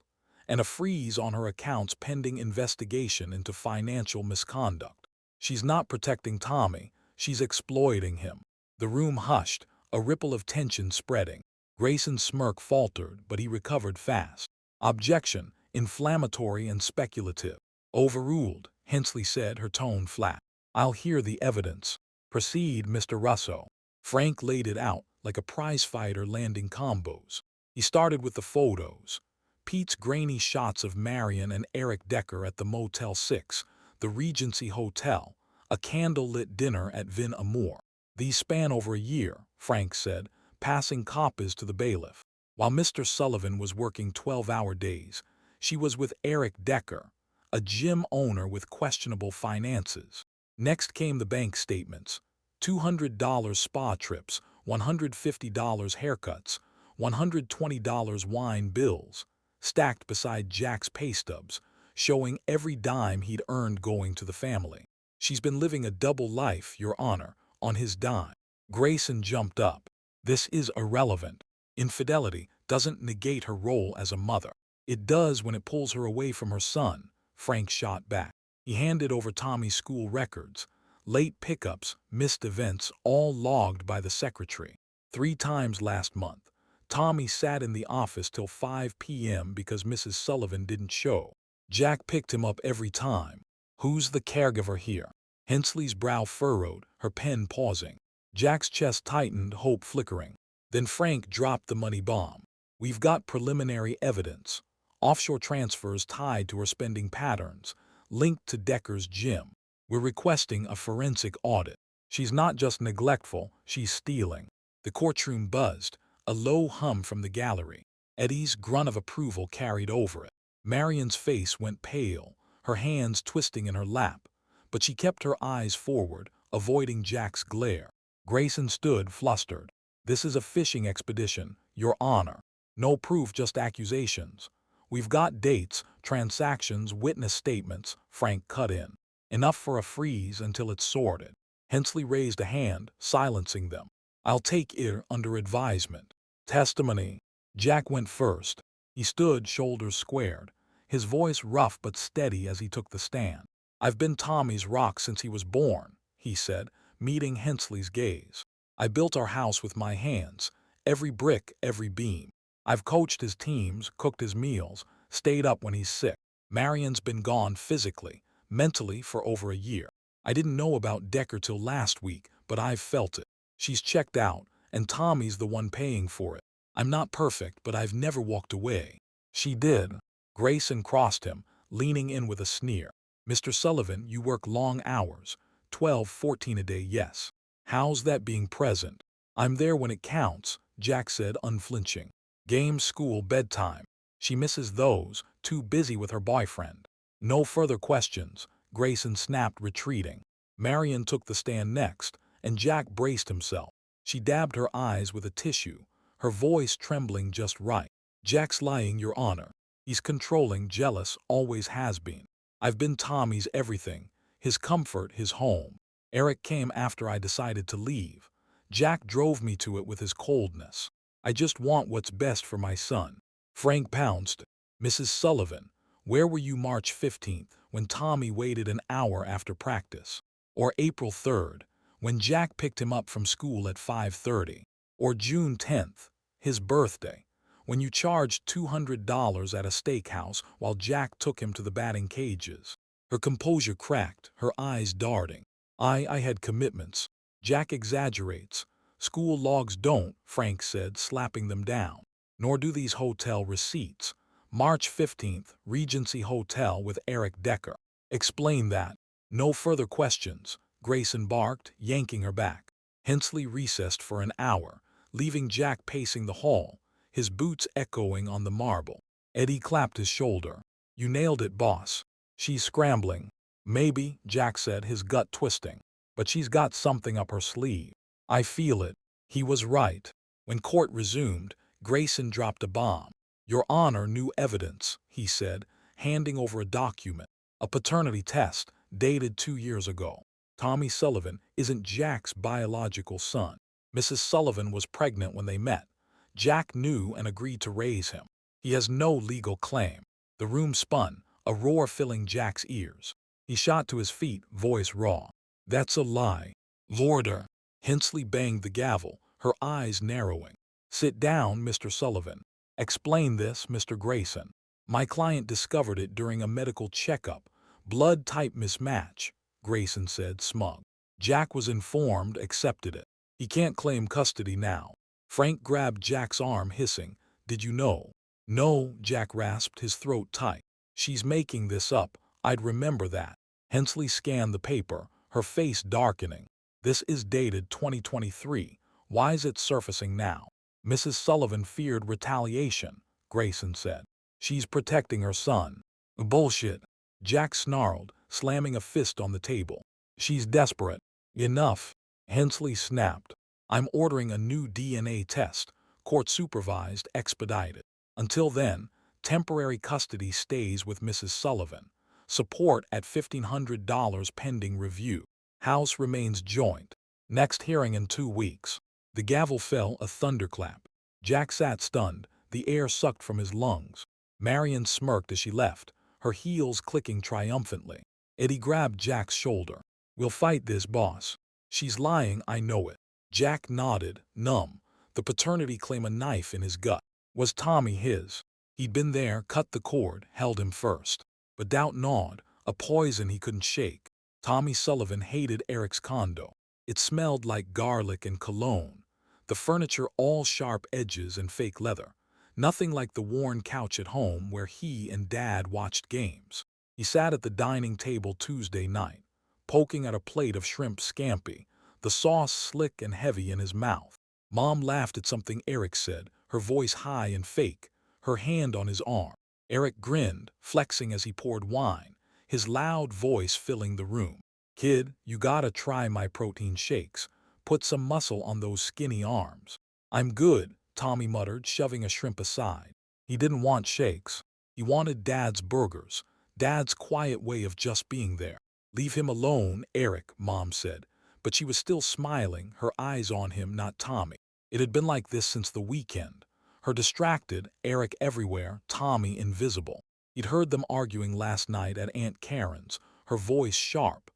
and a freeze on her accounts pending investigation into financial misconduct. She's not protecting Tommy, she's exploiting him. The room hushed, a ripple of tension spreading. Grayson's smirk faltered, but he recovered fast. Objection, inflammatory and speculative. Overruled, Hensley said, her tone flat. I'll hear the evidence. Proceed, Mr. Russo. Frank laid it out like a prizefighter landing combos. He started with the photos. Pete's grainy shots of Marion and Eric Decker at the Motel 6, the Regency Hotel, a candlelit dinner at Vin Amour. These span over a year, Frank said, passing copies to the bailiff. While Mr. Sullivan was working 12-hour days, she was with Eric Decker, a gym owner with questionable finances. Next came the bank statements: $200 spa trips, $150 haircuts, $120 wine bills, stacked beside Jack's pay stubs, showing every dime he'd earned going to the family. "She's been living a double life, Your Honor, on his dime." Grayson jumped up. "This is irrelevant. Infidelity doesn't negate her role as a mother. It does when it pulls her away from her son," Frank shot back. He handed over Tommy's school records. Late pickups, missed events, all logged by the secretary. 3 times last month, Tommy sat in the office till 5 p.m. because Mrs. Sullivan didn't show. Jack picked him up every time. "Who's the caregiver here?" Hensley's brow furrowed, her pen pausing. Jack's chest tightened, hope flickering. Then Frank dropped the money bomb. "We've got preliminary evidence. Offshore transfers tied to her spending patterns, linked to Decker's gym. We're requesting a forensic audit. She's not just neglectful, she's stealing." The courtroom buzzed, a low hum from the gallery. Eddie's grunt of approval carried over it. Marion's face went pale, her hands twisting in her lap, but she kept her eyes forward, avoiding Jack's glare. Grayson stood flustered. "This is a fishing expedition, Your Honor. No proof, just accusations." "We've got dates, transactions, witness statements," Frank cut in. "Enough for a freeze until it's sorted." Hensley raised a hand, silencing them. "I'll take it under advisement." "Testimony." Jack went first. He stood, shoulders squared, his voice rough but steady as he took the stand. "I've been Tommy's rock since he was born," he said, meeting Hensley's gaze. "I built our house with my hands, every brick, every beam. I've coached his teams, cooked his meals, stayed up when he's sick. Marion's been gone physically, mentally for over a year. I didn't know about Decker till last week, but I've felt it. She's checked out, and Tommy's the one paying for it. I'm not perfect, but I've never walked away." "She did." Grayson crossed him, leaning in with a sneer. "Mr. Sullivan, you work long hours, 12, 14 a day, yes. How's that being present?" "I'm there when it counts," Jack said, unflinching. "Games, school, bedtime. She misses those, too busy with her boyfriend." "No further questions," Grayson snapped, retreating. Marion took the stand next, and Jack braced himself. She dabbed her eyes with a tissue, her voice trembling just right. "Jack's lying, Your Honor. He's controlling, jealous, always has been. I've been Tommy's everything, his comfort, his home. Eric came after I decided to leave. Jack drove me to it with his coldness. I just want what's best for my son." Frank pounced. "Mrs. Sullivan, where were you March 15th, when Tommy waited an hour after practice? Or April 3rd, when Jack picked him up from school at 5:30? Or June 10th, his birthday, when you charged $200 at a steakhouse while Jack took him to the batting cages?" Her composure cracked, her eyes darting. I had commitments." "Jack exaggerates. School logs don't," Frank said, slapping them down. "Nor do these hotel receipts. March 15th, Regency Hotel with Eric Decker. Explain that." "No further questions," Grayson barked, yanking her back. Hensley recessed for an hour, leaving Jack pacing the hall, his boots echoing on the marble. Eddie clapped his shoulder. "You nailed it, boss. She's scrambling." "Maybe," Jack said, his gut twisting. "But she's got something up her sleeve. I feel it." He was right. When court resumed, Grayson dropped a bomb. "Your Honor, new evidence," he said, handing over a document. "A paternity test, dated 2 years ago. Tommy Sullivan isn't Jack's biological son. Mrs. Sullivan was pregnant when they met. Jack knew and agreed to raise him. He has no legal claim." The room spun, a roar filling Jack's ears. He shot to his feet, voice raw. "That's a lie. Lorder." Hensley banged the gavel, her eyes narrowing. "Sit down, Mr. Sullivan. Explain this, Mr. Grayson." "My client discovered it during a medical checkup. Blood-type mismatch," Grayson said, smug. "Jack was informed, accepted it. He can't claim custody now." Frank grabbed Jack's arm, hissing, "Did you know?" "No," Jack rasped, his throat tight. "She's making this up. I'd remember that." Hensley scanned the paper, her face darkening. This is dated 2023. Why is it surfacing now? Mrs. Sullivan feared retaliation, Grayson said. She's protecting her son. Bullshit. Jack snarled, slamming a fist on the table. She's desperate. Enough. Hensley snapped. I'm ordering a new DNA test, court-supervised, expedited. Until then, temporary custody stays with Mrs. Sullivan. Support at $1,500 pending review. House remains joint. Next hearing in 2 weeks. The gavel fell, a thunderclap. Jack sat stunned, the air sucked from his lungs. Marion smirked as she left, her heels clicking triumphantly. Eddie grabbed Jack's shoulder. We'll fight this, boss. She's lying, I know it. Jack nodded, numb, the paternity claim a knife in his gut. Was Tommy his? He'd been there, cut the cord, held him first. But doubt gnawed, a poison he couldn't shake. Tommy Sullivan hated Eric's condo. It smelled like garlic and cologne. The furniture all sharp edges and fake leather. Nothing like the worn couch at home where he and Dad watched games. He sat at the dining table Tuesday night, poking at a plate of shrimp scampi, the sauce slick and heavy in his mouth. Mom laughed at something Eric said, her voice high and fake, her hand on his arm. Eric grinned, flexing as he poured wine, his loud voice filling the room. Kid, you gotta try my protein shakes. Put some muscle on those skinny arms. I'm good, Tommy muttered, shoving a shrimp aside. He didn't want shakes. He wanted Dad's burgers, Dad's quiet way of just being there. Leave him alone, Eric, Mom said. But she was still smiling, her eyes on him, not Tommy. It had been like this since the weekend. Her distracted, Eric everywhere, Tommy invisible. He'd heard them arguing last night at Aunt Karen's, her voice sharp.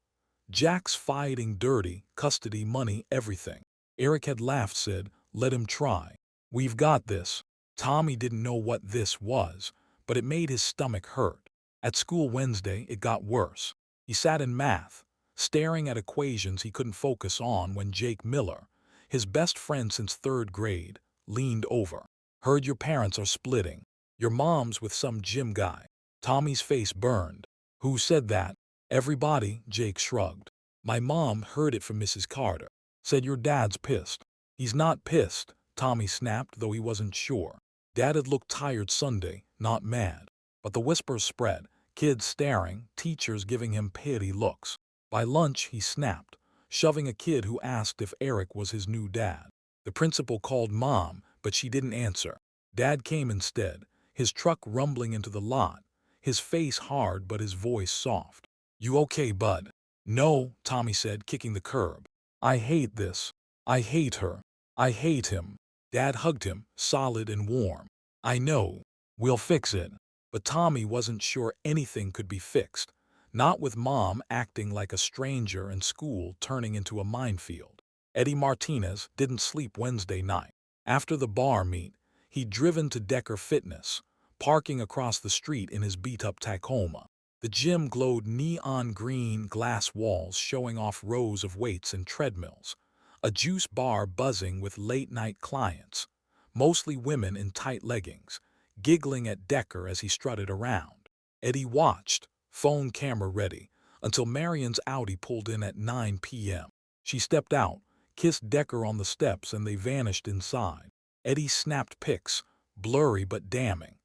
Jack's fighting dirty, custody, money, everything. Eric had laughed, said, let him try. We've got this. Tommy didn't know what this was, but it made his stomach hurt. At school Wednesday, it got worse. He sat in math, staring at equations he couldn't focus on when Jake Miller, his best friend since 3rd grade, leaned over. Heard your parents are splitting. Your mom's with some gym guy. Tommy's face burned. Who said that? Everybody, Jake shrugged. My mom heard it from Mrs. Carter. Said your dad's pissed. He's not pissed, Tommy snapped, though he wasn't sure. Dad had looked tired Sunday, not mad. But the whispers spread, kids staring, teachers giving him pity looks. By lunch, he snapped, shoving a kid who asked if Eric was his new dad. The principal called Mom, but she didn't answer. Dad came instead, his truck rumbling into the lot, his face hard but his voice soft. You okay, bud? No, Tommy said, kicking the curb. I hate this. I hate her. I hate him. Dad hugged him, solid and warm. I know. We'll fix it. But Tommy wasn't sure anything could be fixed. Not with Mom acting like a stranger and school turning into a minefield. Eddie Martinez didn't sleep Wednesday night. After the bar meet, he'd driven to Decker Fitness, parking across the street in his beat-up Tacoma. The gym glowed neon green glass walls showing off rows of weights and treadmills. A juice bar buzzing with late-night clients, mostly women in tight leggings, giggling at Decker as he strutted around. Eddie watched, phone camera ready, until Marion's Audi pulled in at 9 p.m. She stepped out, kissed Decker on the steps, and they vanished inside. Eddie snapped pics, blurry but damning,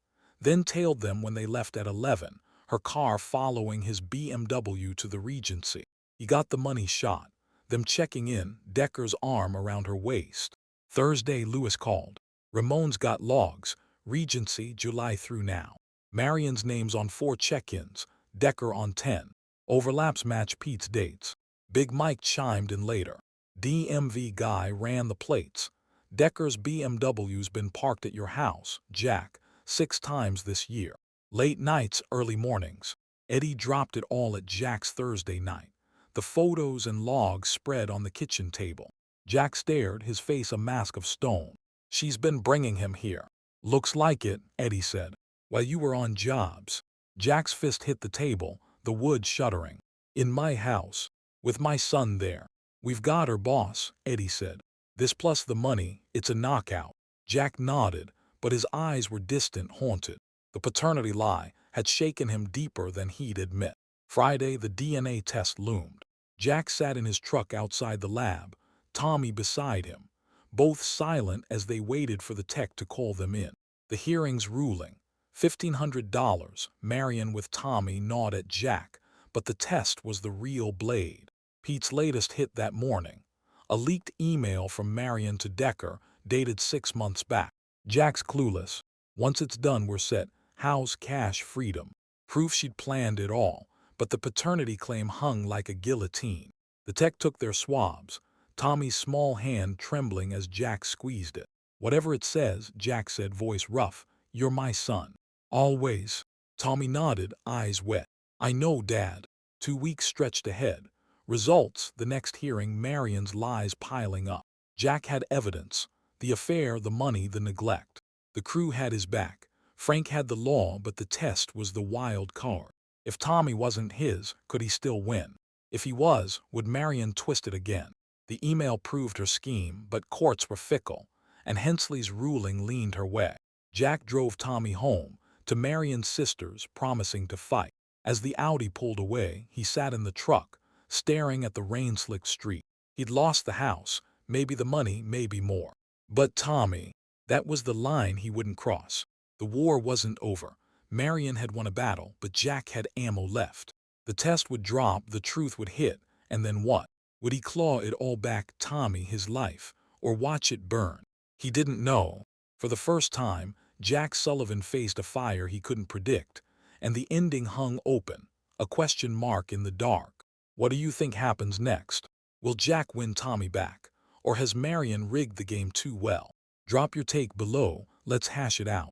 then tailed them when they left at 11, her car following his BMW to the Regency. He got the money shot, them checking in, Decker's arm around her waist. Thursday, Lewis called. Ramon's got logs, Regency, July through now. Marion's name's on 4 check-ins, Decker on 10. Overlaps match Pete's dates. Big Mike chimed in later. DMV guy ran the plates. Decker's BMW's been parked at your house, Jack, 6 times this year. Late nights, early mornings. Eddie dropped it all at Jack's Thursday night. The photos and logs spread on the kitchen table. Jack stared, his face a mask of stone. She's been bringing him here. Looks like it, Eddie said. While you were on jobs. Jack's fist hit the table, the wood shuddering. In my house. With my son there. We've got her, boss, Eddie said. This plus the money, it's a knockout. Jack nodded, but his eyes were distant, haunted. The paternity lie had shaken him deeper than he'd admit. Friday, the DNA test loomed. Jack sat in his truck outside the lab, Tommy beside him, both silent as they waited for the tech to call them in. The hearing's ruling. $1,500. Marion with Tommy gnawed at Jack, but the test was the real blade. Pete's latest hit that morning. A leaked email from Marion to Decker, dated 6 months back. Jack's clueless. Once it's done, we're set. How's cash freedom? Proof she'd planned it all, but the paternity claim hung like a guillotine. The tech took their swabs, Tommy's small hand trembling as Jack squeezed it. Whatever it says, Jack said, voice rough, you're my son. Always. Tommy nodded, eyes wet. I know, Dad. 2 weeks stretched ahead. Results, the next hearing, Marion's lies piling up. Jack had evidence. The affair, the money, the neglect. The crew had his back. Frank had the law, but the test was the wild card. If Tommy wasn't his, could he still win? If he was, would Marion twist it again? The email proved her scheme, but courts were fickle, and Hensley's ruling leaned her way. Jack drove Tommy home, to Marion's sisters, promising to fight. As the Audi pulled away, he sat in the truck, staring at the rain-slicked street. He'd lost the house, maybe the money, maybe more. But Tommy, that was the line he wouldn't cross. The war wasn't over. Marion had won a battle, but Jack had ammo left. The test would drop, the truth would hit, and then what? Would he claw it all back, Tommy, his life, or watch it burn? He didn't know. For the first time, Jack Sullivan faced a fire he couldn't predict, and the ending hung open, a question mark in the dark. What do you think happens next? Will Jack win Tommy back, or has Marion rigged the game too well? Drop your take below, let's hash it out.